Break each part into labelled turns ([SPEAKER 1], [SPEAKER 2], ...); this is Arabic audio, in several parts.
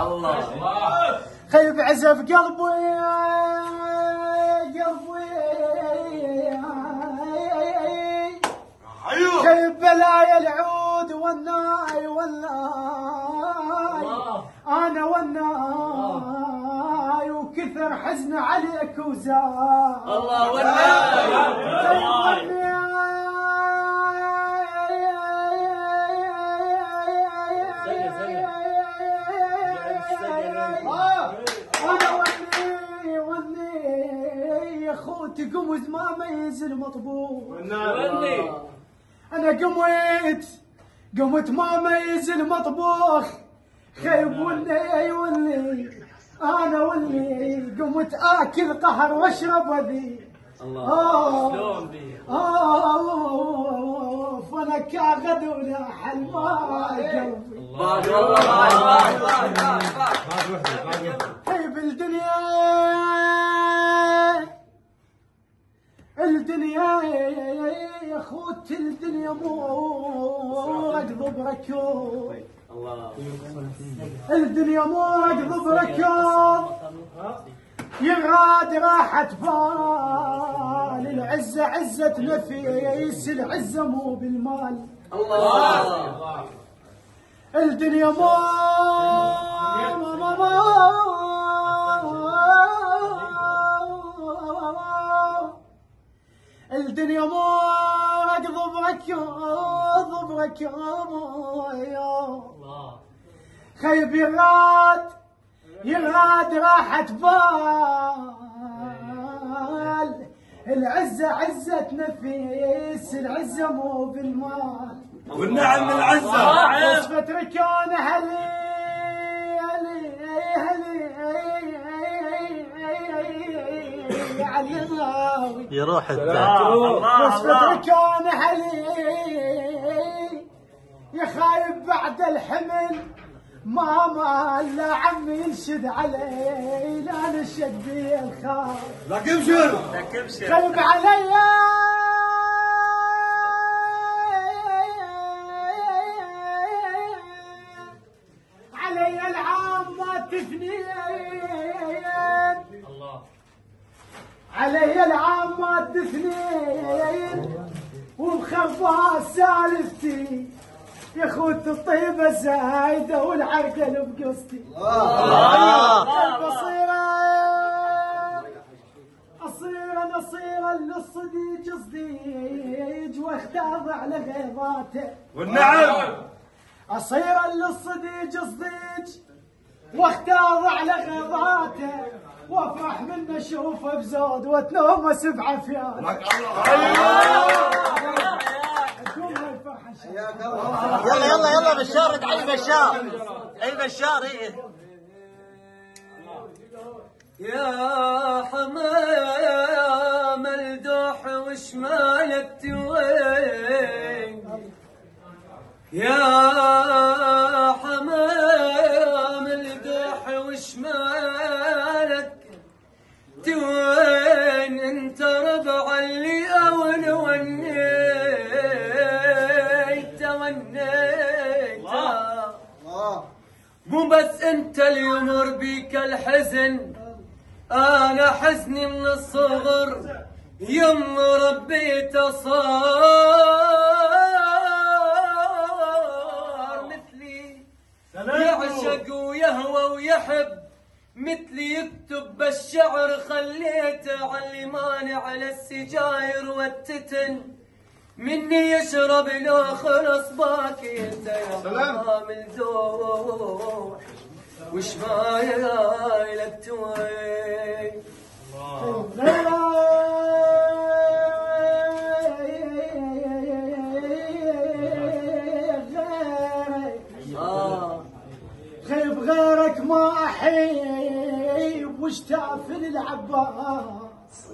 [SPEAKER 1] الله
[SPEAKER 2] خيب عزف قلبي خيب بلايا العود والناي انا والناي وكثر حزن عليك وزاد
[SPEAKER 1] الله والناي
[SPEAKER 2] تقوم ما ميز المطبوخ انا قمت ما ميز المطبوخ خيب واللي انا واللي قمت اكل قهر واشرب وذي
[SPEAKER 1] الله شلون بي
[SPEAKER 2] فانا كاغد ولا حلوة قلبي خيب الدنيا يا خوت الدنيا مو اقضب ركوب الدنيا مو اقضب ركوب يغاد راحت بال العزة عزة نفيس العزة مو بالمال
[SPEAKER 1] الله
[SPEAKER 2] الدنيا الدنيا مو اقضب ركوب خيب يغاد راحت بال العزة عزة نفيس العزة مو بالمال
[SPEAKER 1] والنعم العزة
[SPEAKER 2] وصفة ركون علماوي
[SPEAKER 3] يا روح
[SPEAKER 2] وصفة ركون يا خايب بعد الحمل ما لا عمي ينشد علي لا نشد بي الخاف
[SPEAKER 1] لك ابشر
[SPEAKER 2] خيب علي العام ما تفنين علي العام ما تثنين ومخبى سالفتي يا خوت الطيبة زايدة والعرقل بقصتي أصيرا للصديق صديق واختاضع لغيظاته
[SPEAKER 1] والنعم
[SPEAKER 2] أصيرا للصديق صديق واختاضع لغيظاته وافرح منه اشوفه بزود واتنومس بعافيات
[SPEAKER 3] يلا بشار ادعي بشار ايه
[SPEAKER 4] يا حمام الدوح وش مالك وين يا حمام الدوح وش مالك وين انت ربع اللي اول ونيت مو بس انت اللي يمر بيك الحزن انا حزني من الصغر يم ربيته صار مثلي يعشق ويهوى ويحب مثلي يكتب بالشعر خليته علماني على السجاير والتتن مني يشرب لو خلص باكيته يا حمام الدوح وش ما يايلك توين
[SPEAKER 2] خيب غيرك ما احيب وش تافل العباس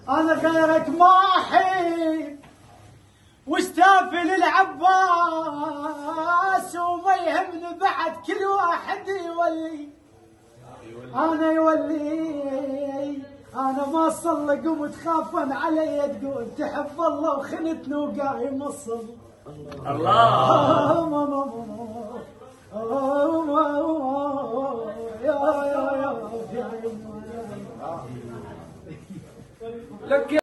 [SPEAKER 2] انا غيرك ما احيب وش تافل العباس وما يهمني بعد كل واحد يولي انا ما صلى قمت خافا علي تقول تحب الله وخنتني وقايم الصبر
[SPEAKER 1] الله
[SPEAKER 2] لك